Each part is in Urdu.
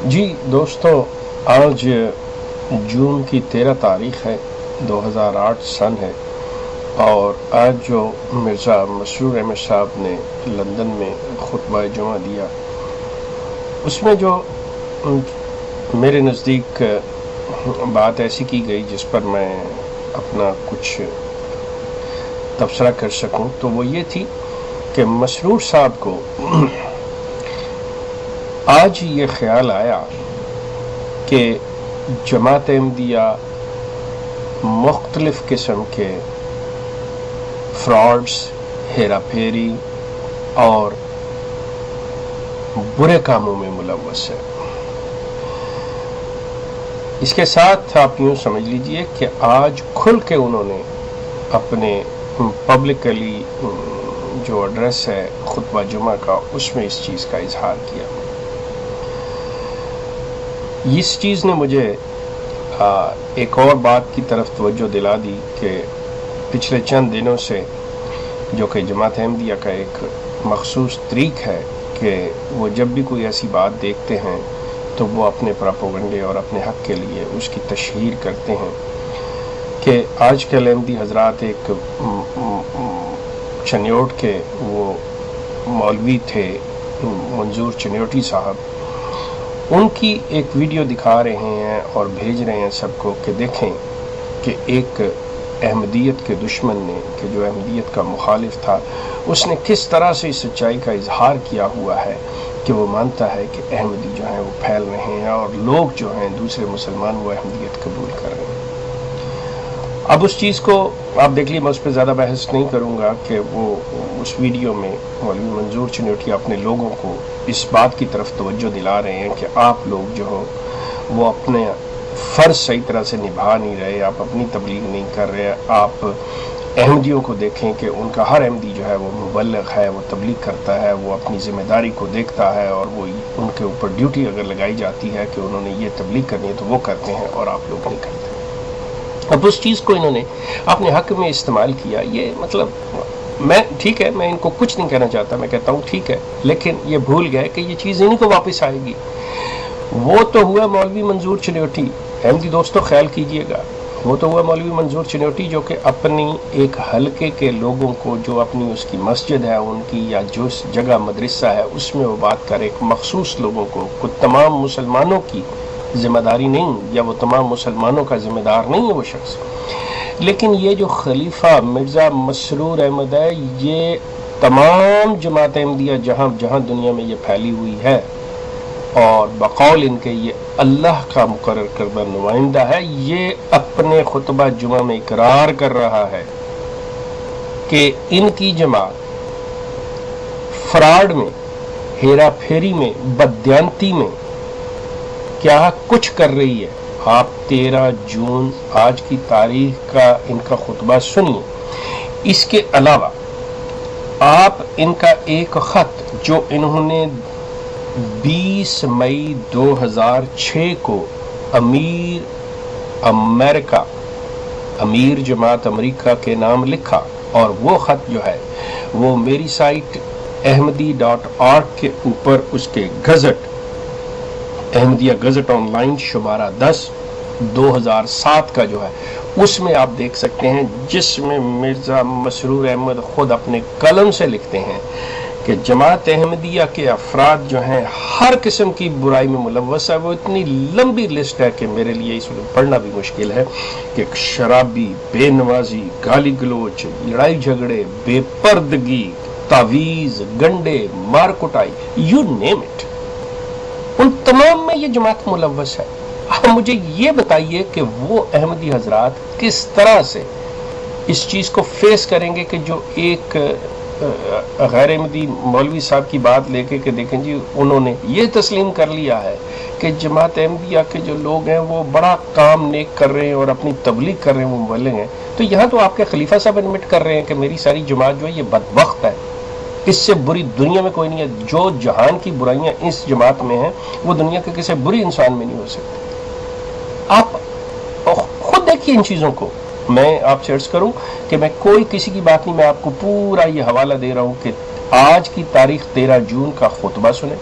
جی دوستو، آج جون کی 13 تاریخ ہے، 2008 سن ہے، اور آج جو مرزا مسرور احمد صاحب نے لندن میں خطبہ جمعہ دیا، اس میں جو میرے نزدیک بات ایسی کی گئی جس پر میں اپنا کچھ تبصرہ کر سکوں، تو وہ یہ تھی کہ مسرور صاحب کو آج یہ خیال آیا کہ جماعت احمدیہ مختلف قسم کے فراڈز، ہیرا پھیری اور برے کاموں میں ملوث ہے۔ اس کے ساتھ آپ یوں سمجھ لیجئے کہ آج کھل کے انہوں نے اپنے پبلکلی جو ایڈریس ہے خطبہ جمعہ کا، اس میں اس چیز کا اظہار کیا۔ اس چیز نے مجھے ایک اور بات کی طرف توجہ دلا دی کہ پچھلے چند دنوں سے جو کہ جماعت احمدیہ کا ایک مخصوص طریق ہے کہ وہ جب بھی کوئی ایسی بات دیکھتے ہیں تو وہ اپنے پراپوگنڈے اور اپنے حق کے لیے اس کی تشہیر کرتے ہیں کہ آج کل احمدی حضرات ایک چنیوٹ کے وہ مولوی تھے، منظور چنیوٹی صاحب، ان کی ایک ویڈیو دکھا رہے ہیں اور بھیج رہے ہیں سب کو کہ دیکھیں کہ ایک احمدیت کے دشمن نے، کہ جو احمدیت کا مخالف تھا، اس نے کس طرح سے اس سچائی کا اظہار کیا ہوا ہے کہ وہ مانتا ہے کہ احمدی جو ہیں وہ پھیل رہے ہیں اور لوگ جو ہیں دوسرے مسلمان وہ احمدیت قبول کر رہے ہیں۔ اب اس چیز کو آپ دیکھ لیے، میں اس پہ زیادہ بحث نہیں کروں گا کہ وہ اس ویڈیو میں مولوی منظور چنیوٹی اپنے لوگوں کو اس بات کی طرف توجہ دلا رہے ہیں کہ آپ لوگ جو ہو وہ اپنے فرض صحیح طرح سے نبھا نہیں رہے، آپ اپنی تبلیغ نہیں کر رہے، آپ احمدیوں کو دیکھیں کہ ان کا ہر احمدی جو ہے وہ مبلغ ہے، وہ تبلیغ کرتا ہے، وہ اپنی ذمہ داری کو دیکھتا ہے، اور وہ ان کے اوپر ڈیوٹی اگر لگائی جاتی ہے کہ انہوں نے یہ تبلیغ کرنی ہے تو وہ کرتے ہیں اور آپ لوگ نہیں کرتے۔ اب اس چیز کو انہوں نے اپنے حق میں استعمال کیا۔ یہ مطلب میں ٹھیک ہے، میں ان کو کچھ نہیں کہنا چاہتا، میں کہتا ہوں ٹھیک ہے، لیکن یہ بھول گئے کہ یہ چیز انہیں کو واپس آئے گی۔ وہ تو ہوا مولوی منظور چنیوٹی، احمدی دوستو خیال کیجئے گا، وہ تو ہوا مولوی منظور چنیوٹی جو کہ اپنی ایک حلقے کے لوگوں کو، جو اپنی اس کی مسجد ہے ان کی، یا جو جگہ مدرسہ ہے اس میں وہ بات کرے، ایک مخصوص لوگوں کو، تمام مسلمانوں کی ذمہ داری نہیں، یا وہ تمام مسلمانوں کا ذمہ دار نہیں ہے وہ شخص۔ لیکن یہ جو خلیفہ مرزا مسرور احمد ہے، یہ تمام جماعت احمدیہ جہاں جہاں دنیا میں یہ پھیلی ہوئی ہے، اور بقول ان کے یہ اللہ کا مقرر کردہ نمائندہ ہے، یہ اپنے خطبہ جمعہ میں اقرار کر رہا ہے کہ ان کی جماعت فراڈ میں، ہیرا پھیری میں، بددیانتی میں کیا کچھ کر رہی ہے۔ آپ 13 جون آج کی تاریخ کا ان کا خطبہ سنیے۔ اس کے علاوہ آپ ان کا ایک خط جو انہوں نے 20 مئی 2006 کو امیر جماعت امریکہ کے نام لکھا، اور وہ خط جو ہے وہ میری سائٹ ahmadi.org کے اوپر اس کے gazette, Ahmadiyya gazette online شمارہ 10 2007 کا جو ہے اس میں آپ دیکھ سکتے ہیں، جس میں مرزا مسرور احمد خود اپنے قلم سے لکھتے ہیں کہ جماعت احمدیہ کے افراد جو ہیں ہر قسم کی برائی میں ملوث ہے۔ وہ اتنی لمبی لسٹ ہے کہ میرے لیے اس میں پڑھنا بھی مشکل ہے کہ شرابی، بے نمازی، گالی گلوچ، لڑائی جھگڑے، بے پردگی، تعویذ، گنڈے، مار کٹائی، یو نیم اٹ، ان تمام میں یہ جماعت ملوث ہے۔ اب مجھے یہ بتائیے کہ وہ احمدی حضرات کس طرح سے اس چیز کو فیس کریں گے کہ جو ایک غیر احمدی مولوی صاحب کی بات لے کے کہ دیکھیں جی انہوں نے یہ تسلیم کر لیا ہے کہ جماعت احمدیہ کے جو لوگ ہیں وہ بڑا کام نیک کر رہے ہیں اور اپنی تبلیغ کر رہے ہیں، وہ مبلغ ہیں۔ تو یہاں تو آپ کے خلیفہ صاحب ایڈمٹ کر رہے ہیں کہ میری ساری جماعت جو ہے یہ بدبخت ہے، اس سے بری دنیا میں کوئی نہیں ہے، جو جہان کی برائیاں اس جماعت میں ہیں وہ دنیا کے کسی بری انسان میں نہیں ہو سکتی۔ آپ خود دیکھیے ان چیزوں کو۔ میں آپ سے عرض کروں کہ میں کوئی کسی کی بات نہیں، میں آپ کو پورا یہ حوالہ دے رہا ہوں کہ آج کی تاریخ 13 جون کا خطبہ سنیں۔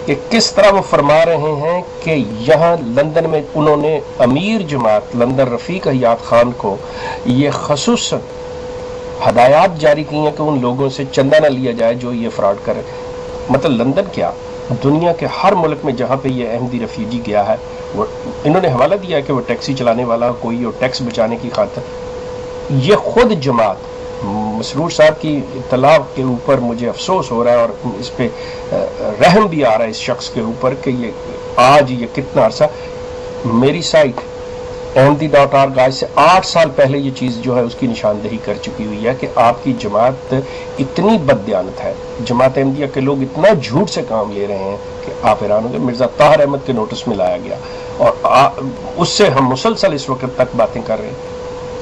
کہ کس طرح وہ فرما رہے ہیں کہ یہاں لندن میں انہوں نے امیر جماعت لندن رفیق حیات خان کو یہ خصوصاً ہدایات جاری کی ہیں کہ ان لوگوں سے چندہ نہ لیا جائے جو یہ فراڈ کرے. مطلب لندن کیا، دنیا کے ہر ملک میں جہاں پہ یہ احمدی ریفیوجی گیا ہے، وہ انہوں نے حوالہ دیا کہ وہ ٹیکسی چلانے والا کوئی اور ٹیکس بچانے کی خاطر یہ خود جماعت. مسرور صاحب کی اطلاع کے اوپر مجھے افسوس ہو رہا ہے اور اس پہ رحم بھی آ رہا ہے اس شخص کے اوپر کہ یہ آج یہ کتنا عرصہ میری سائٹ ahmadi.org آج سے 8 سال پہلے یہ چیز جو ہے اس کی نشاندہی کر چکی ہوئی ہے کہ آپ کی جماعت اتنی بددیانت ہے، جماعت احمدیہ کے لوگ اتنا جھوٹ سے کام لے رہے ہیں کہ آپ حیران ہوں گے. مرزا طاہر احمد کے نوٹس میں لایا گیا اور اس سے ہم مسلسل اس وقت تک باتیں کر رہے ہیں،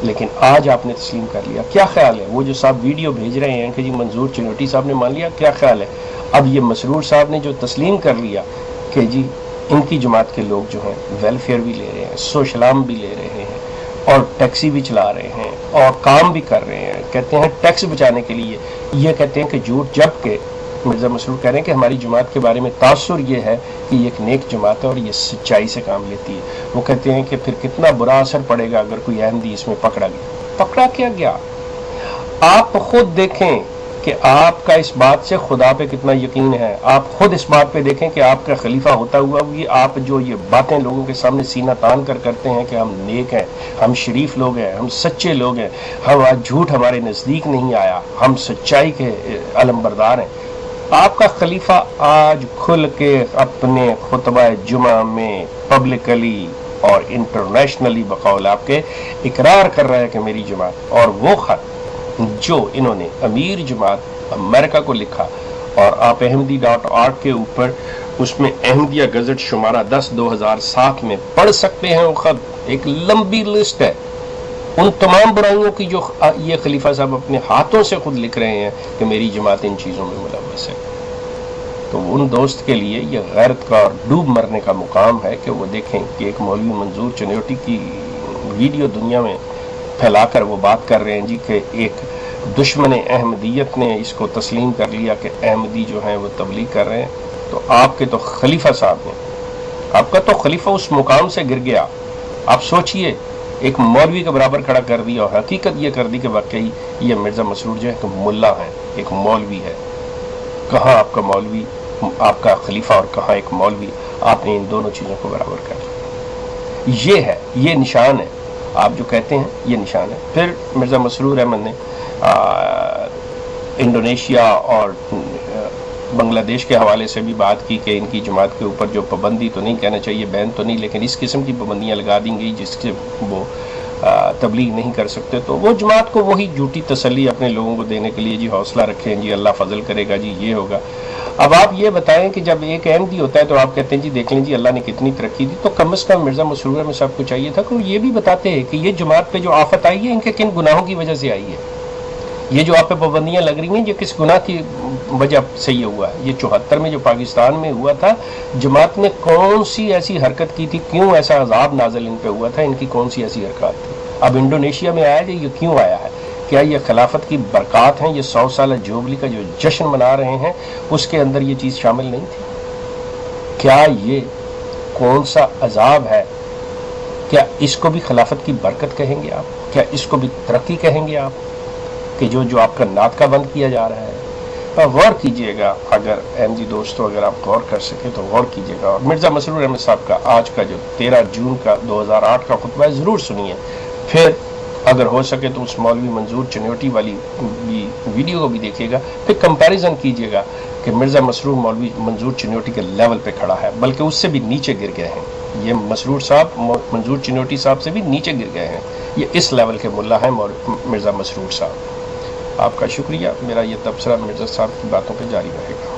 لیکن آج آپ نے تسلیم کر لیا. کیا خیال ہے؟ وہ جو صاحب ویڈیو بھیج رہے ہیں کہ جی منظور چنوٹی صاحب نے مان لیا، کیا خیال ہے اب یہ مسرور صاحب نے جو تسلیم کر لیا کہ جی ان کی جماعت کے لوگ جو ہیں ویلفیئر بھی لے رہے ہیں، سوشلام بھی لے رہے ہیں اور ٹیکسی بھی چلا رہے ہیں اور کام بھی کر رہے ہیں، کہتے ہیں ٹیکس بچانے کے لیے، یہ کہتے ہیں کہ جھوٹ، جبکہ مرزا مسرور کہہ رہے ہیں کہ ہماری جماعت کے بارے میں تاثر یہ ہے کہ یہ ایک نیک جماعت ہے اور یہ سچائی سے کام لیتی ہے. وہ کہتے ہیں کہ پھر کتنا برا اثر پڑے گا اگر کوئی احمدی اس میں پکڑا گیا. پکڑا کیا گیا؟ آپ خود دیکھیں کہ آپ کا اس بات سے خدا پہ کتنا یقین ہے. آپ خود اس بات پہ دیکھیں کہ آپ کا خلیفہ ہوتا ہوا بھی آپ جو یہ باتیں لوگوں کے سامنے سینہ تان کر کرتے ہیں کہ ہم نیک ہیں، ہم شریف لوگ ہیں، ہم سچے لوگ ہیں، ہم آج جھوٹ ہمارے نزدیک نہیں آیا، ہم سچائی کے علم بردار ہیں. آپ کا خلیفہ آج کھل کے اپنے خطبہ جمعہ میں پبلکلی اور انٹرنیشنلی بقول آپ کے اقرار کر رہا ہے کہ میری جماعت، اور وہ خط جو انہوں نے امیر جماعت امریکہ کو لکھا اور آپ ahmadi.org کے اوپر اس میں احمدیہ گزٹ شمارہ 10/2007 میں پڑھ سکتے ہیں. وہ خط ایک لمبی لسٹ ہے ان تمام برائیوں کی جو یہ خلیفہ صاحب اپنے ہاتھوں سے خود لکھ رہے ہیں کہ میری جماعت ان چیزوں میں ملوث ہے. تو ان دوست کے لیے یہ غیرت کا اور ڈوب مرنے کا مقام ہے کہ وہ دیکھیں کہ ایک مولوی منظور چنوٹی کی ویڈیو دنیا میں پھیلا کر وہ بات کر رہے ہیں جی کہ ایک دشمن احمدیت نے اس کو تسلیم کر لیا کہ احمدی جو ہیں وہ تبلیغ کر رہے ہیں. تو آپ کے تو خلیفہ صاحب نے، آپ کا تو خلیفہ اس مقام سے گر گیا. آپ سوچئے ایک مولوی کے برابر کھڑا کر دیا اور حقیقت یہ کر دی کہ واقعی یہ مرزا مسرور جو ہے کہ ملا ہے، ایک مولوی ہے. کہاں آپ کا مولوی، آپ کا خلیفہ، اور کہاں ایک مولوی؟ آپ نے ان دونوں چیزوں کو برابر کر دیا. یہ ہے، یہ نشان ہے. آپ جو کہتے ہیں یہ نشان ہے. پھر مرزا مسرور احمد نے انڈونیشیا اور بنگلہ دیش کے حوالے سے بھی بات کی کہ ان کی جماعت کے اوپر جو پابندی تو نہیں کہنا چاہیے، بین تو نہیں، لیکن اس قسم کی پابندیاں لگا دیں گی جس سے وہ تبلیغ نہیں کر سکتے. تو وہ جماعت کو وہی جھوٹی تسلی اپنے لوگوں کو دینے کے لیے جی حوصلہ رکھیں، جی اللہ فضل کرے گا، جی یہ ہوگا. اب آپ یہ بتائیں کہ جب ایک احمدی ہوتا ہے تو آپ کہتے ہیں جی دیکھ لیں جی اللہ نے کتنی ترقی دی. تو کم از کم مرزا مسرور احمد صاحب کو چاہیے تھا کہ وہ یہ بھی بتاتے ہیں کہ یہ جماعت پہ جو آفت آئی ہے ان کے کن گناہوں کی وجہ سے آئی ہے. یہ جو آپ پہ پابندیاں لگ رہی ہیں یہ کس گناہ کی وجہ سے یہ ہوا ہے. یہ 74 میں جو پاکستان میں ہوا تھا، جماعت نے کون سی ایسی حرکت کی تھی، کیوں ایسا عذاب نازل ان پہ ہوا تھا، ان کی کون سی ایسی حرکات تھی. اب انڈونیشیا میں آیا یہ کیوں آیا ہے؟ کیا یہ خلافت کی برکات ہیں؟ یہ 100 سالہ جوبلی کا جو جشن منا رہے ہیں اس کے اندر یہ چیز شامل نہیں تھی؟ کیا یہ کون سا عذاب ہے؟ کیا اس کو بھی خلافت کی برکت کہیں گے آپ؟ کیا اس کو بھی ترقی کہیں گے آپ کہ جو آپ کا نعت کا بند کیا جا رہا ہے؟ غور کیجئے گا. اگر احمدی دوستوں اگر آپ غور کر سکیں تو غور کیجئے گا. اور مرزا مسرور احمد صاحب کا آج کا جو 13 جون کا 2008 کا خطبہ ہے ضرور سنیے. پھر اگر ہو سکے تو اس مولوی منظور چنوٹی والی بھی ویڈیو کو بھی دیکھیے گا. پھر کمپیریزن کیجئے گا کہ مرزا مسرور مولوی منظور چنوٹی کے لیول پہ کھڑا ہے، بلکہ اس سے بھی نیچے گر گئے ہیں. یہ مسرور صاحب منظور چنوٹی صاحب سے بھی نیچے گر گئے ہیں. یہ اس لیول کے ملا ہیں مرزا مسرور صاحب. آپ کا شکریہ. میرا یہ تبصرہ مرزا صاحب کی باتوں پہ جاری رہے گا.